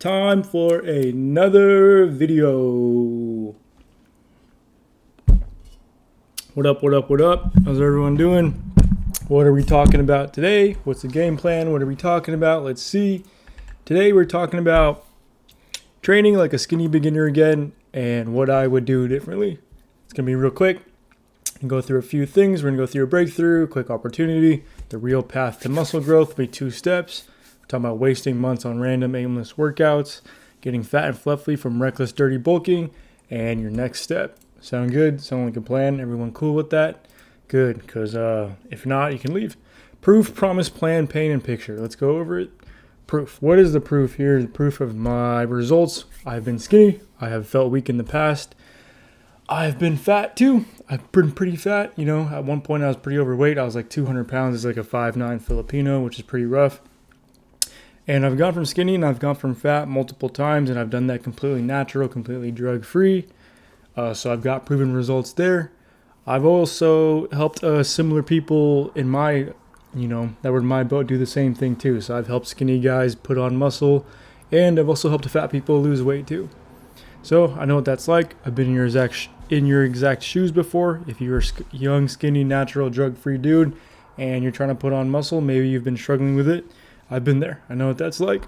Time for another video. What up, what up, what up? How's everyone doing? What are we talking about today? What's the game plan? What are we talking about? Let's see. Today we're talking about training like a skinny beginner again and what I would do differently. It's going to be real quick and go through a few things. We're going to go through a breakthrough, quick opportunity, the real path to muscle growth will be 2 steps. We're talking about wasting months on random aimless workouts, getting fat and fluffy from reckless dirty bulking, and your next step. Sound good? Sound like a plan? Everyone cool with that? Good, because if not, you can leave. Proof, promise, plan, pain, and picture. Let's go over it. Proof. What is the proof here? The proof of my results. I've been skinny. I have felt weak in the past. I've been fat too. I've been pretty fat. You know, at one point I was pretty overweight. I was like 200 pounds. It's like a 5'9" Filipino, which is pretty rough. And I've gone from skinny and I've gone from fat multiple times, and I've done that completely natural, completely drug-free. So I've got proven results there. I've also helped similar people in my, that were in my boat do the same thing too. So I've helped skinny guys put on muscle, and I've also helped fat people lose weight too. So I know what that's like. I've been in your exact shoes before. If you're a young, skinny, natural, drug-free dude and you're trying to put on muscle, maybe you've been struggling with it. I've been there. I know what that's like.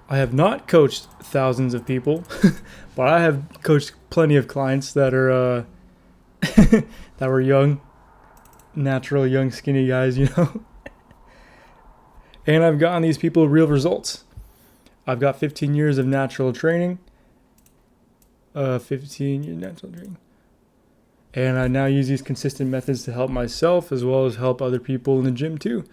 I have not coached thousands of people, but I have coached plenty of clients that are that were young, natural, young, skinny guys, And I've gotten these people real results. I've got 15 years of natural training. 15 years natural training. And I now use these consistent methods to help myself as well as help other people in the gym too.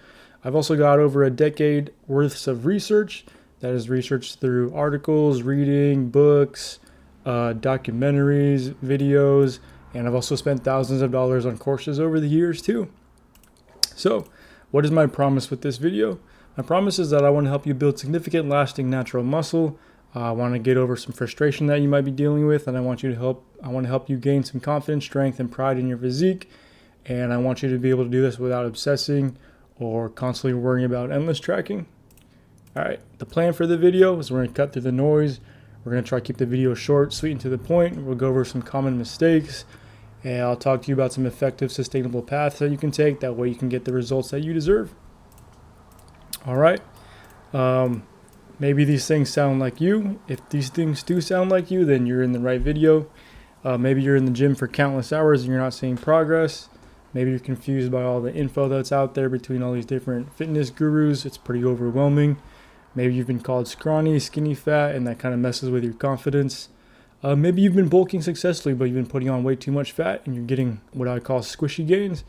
I've also got over a decade worth of research. That is research through articles, reading, books, documentaries, videos, and I've also spent thousands of dollars on courses over the years too. So, what is my promise with this video? My promise is that I want to help you build significant, lasting, natural muscle. I want to get over some frustration that you might be dealing with, and I want to help you gain some confidence, strength, and pride in your physique. And I want you to be able to do this without obsessing or constantly worrying about endless tracking. All right, the plan for the video is we're going to cut through the noise. We're going to try to keep the video short, sweet, and to the point. We'll go over some common mistakes, and I'll talk to you about some effective, sustainable paths that you can take. That way you can get the results that you deserve. All right. Maybe these things sound like you. If these things do sound like you, then you're in the right video. Maybe you're in the gym for countless hours and you're not seeing progress. Maybe you're confused by all the info that's out there between all these different fitness gurus. It's pretty overwhelming. Maybe you've been called scrawny, skinny, fat, and that kind of messes with your confidence. Maybe you've been bulking successfully, but you've been putting on way too much fat and you're getting what I call squishy gains.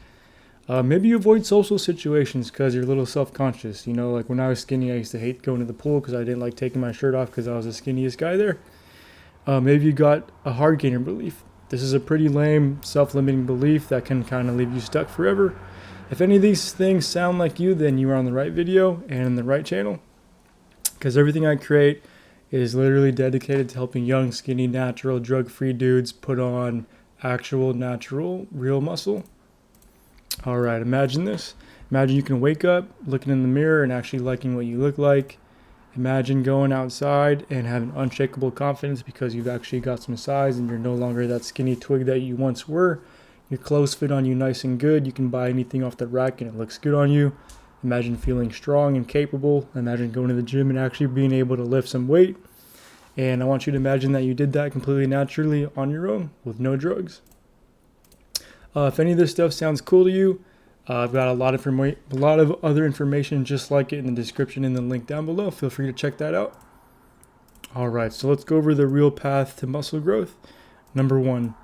Maybe you avoid social situations because you're a little self-conscious. Like when I was skinny, I used to hate going to the pool because I didn't like taking my shirt off because I was the skinniest guy there. Maybe you got a hard gainer belief. This is a pretty lame, self-limiting belief that can kind of leave you stuck forever. If any of these things sound like you, then you are on the right video and in the right channel. Because everything I create is literally dedicated to helping young, skinny, natural, drug-free dudes put on actual, natural, real muscle. All right, imagine this. Imagine you can wake up, looking in the mirror, and actually liking what you look like. Imagine going outside and having unshakable confidence because you've actually got some size and you're no longer that skinny twig that you once were. Your clothes fit on you nice and good. You can buy anything off the rack and it looks good on you. Imagine feeling strong and capable. Imagine going to the gym and actually being able to lift some weight. And I want you to imagine that you did that completely naturally on your own with no drugs. If any of this stuff sounds cool to you, I've got a lot of other information just like it in the description and the link down below. Feel free to check that out. All right, so let's go over the real path to muscle growth. Number 1,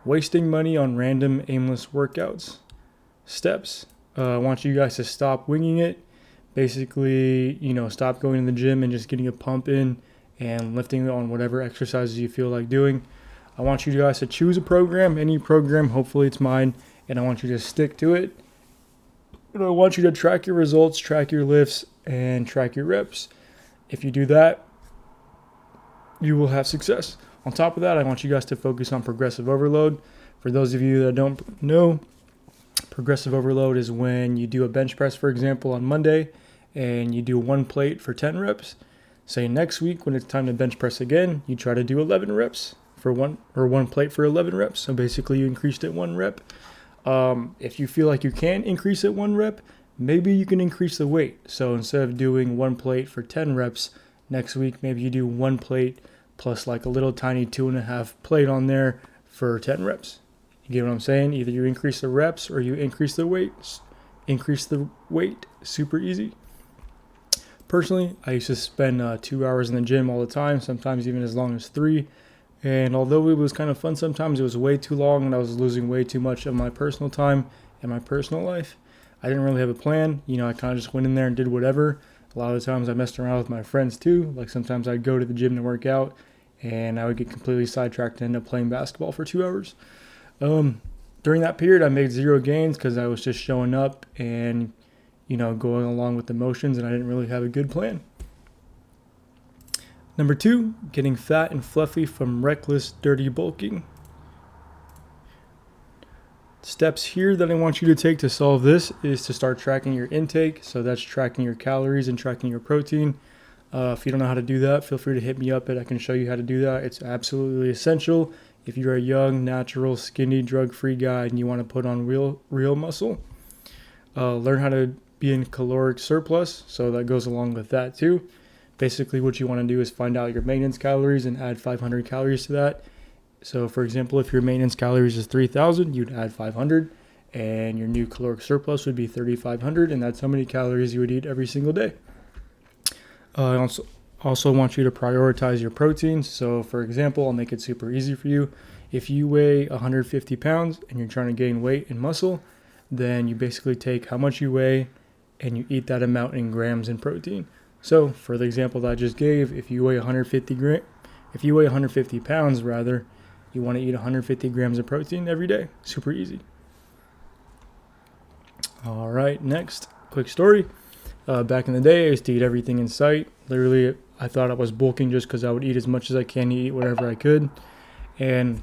wasting money on random aimless workouts. Steps. I want you guys to stop winging it. Basically, stop going to the gym and just getting a pump in and lifting on whatever exercises you feel like doing. I want you guys to choose a program, any program, hopefully it's mine, and I want you to stick to it. And I want you to track your results, track your lifts, and track your reps. If you do that, you will have success. On top of that, I want you guys to focus on progressive overload. For those of you that don't know, progressive overload is when you do a bench press, for example, on Monday, and you do 1 plate for 10 reps. Say next week when it's time to bench press again, you try to do 11 reps for one plate for 11 reps. So basically you increased it 1 rep. If you feel like you can increase it 1 rep, maybe you can increase the weight. So instead of doing 1 plate for 10 reps, next week maybe you do 1 plate plus like a little tiny 2.5 plate on there for 10 reps. You get what I'm saying? Either you increase the reps or you increase the weight. Increase the weight, super easy. Personally, I used to spend 2 hours in the gym all the time, sometimes even as long as 3. And although it was kind of fun sometimes, it was way too long and I was losing way too much of my personal time and my personal life. I didn't really have a plan. I kind of just went in there and did whatever. A lot of the times I messed around with my friends too. Like sometimes I'd go to the gym to work out and I would get completely sidetracked and end up playing basketball for 2 hours. During that period, I made 0 gains because I was just showing up and, going along with the motions, and I didn't really have a good plan. Number 2, getting fat and fluffy from reckless, dirty bulking. Steps here that I want you to take to solve this is to start tracking your intake. So that's tracking your calories and tracking your protein. If you don't know how to do that, feel free to hit me up and I can show you how to do that. It's absolutely essential if you're a young, natural, skinny, drug-free guy and you want to put on real muscle. Learn how to be in caloric surplus, so that goes along with that too. Basically what you want to do is find out your maintenance calories and add 500 calories to that. So for example, if your maintenance calories is 3,000, you'd add 500 and your new caloric surplus would be 3,500, and that's how many calories you would eat every single day. I also want you to prioritize your proteins. So for example, I'll make it super easy for you. If you weigh 150 pounds and you're trying to gain weight and muscle, then you basically take how much you weigh and you eat that amount in grams in protein. So for the example that I just gave, if you weigh 150 pounds rather, you want to eat 150 grams of protein every day. Super easy. All right, next, quick story. Back in the day, I used to eat everything in sight. Literally, I thought I was bulking just because I would eat as much as I can, eat whatever I could. And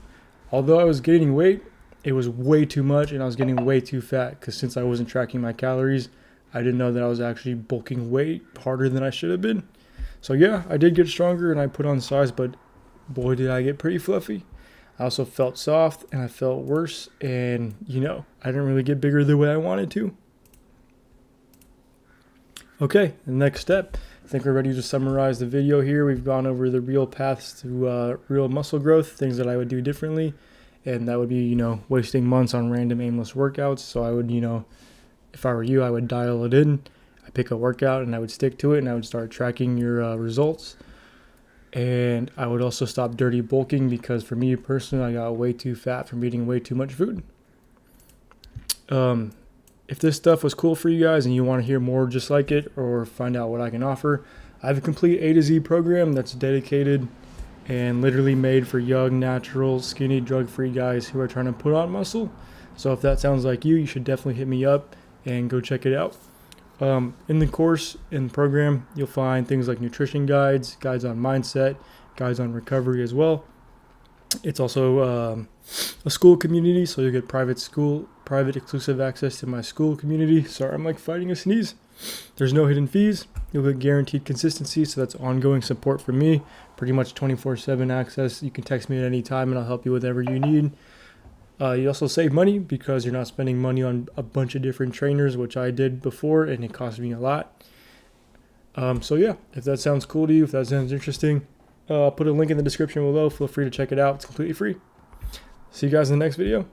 although I was gaining weight, it was way too much and I was getting way too fat because since I wasn't tracking my calories, I didn't know that I was actually bulking way harder than I should have been. So yeah, I did get stronger and I put on size, but boy, did I get pretty fluffy. I also felt soft and I felt worse, and I didn't really get bigger the way I wanted to. Okay, the next step. I think we're ready to summarize the video here. We've gone over the real paths to real muscle growth, things that I would do differently, and that would be, wasting months on random aimless workouts. So I would, if I were you, I would dial it in. I pick a workout and I would stick to it and I would start tracking your results. And I would also stop dirty bulking because for me personally, I got way too fat from eating way too much food. If this stuff was cool for you guys and you want to hear more just like it or find out what I can offer, I have a complete A to Z program that's dedicated and literally made for young, natural, skinny, drug-free guys who are trying to put on muscle. So if that sounds like you, you should definitely hit me up and go check it out. In the program, you'll find things like nutrition guides, guides on mindset, guides on recovery as well. It's also a school community, so you'll get private exclusive access to my school community. Sorry, I'm like fighting a sneeze. There's no hidden fees. You'll get guaranteed consistency, so that's ongoing support from me. Pretty much 24/7 access. You can text me at any time and I'll help you with whatever you need. You also save money because you're not spending money on a bunch of different trainers, which I did before, and it cost me a lot. So yeah, if that sounds cool to you, if that sounds interesting, I'll put a link in the description below. Feel free to check it out. It's completely free. See you guys in the next video.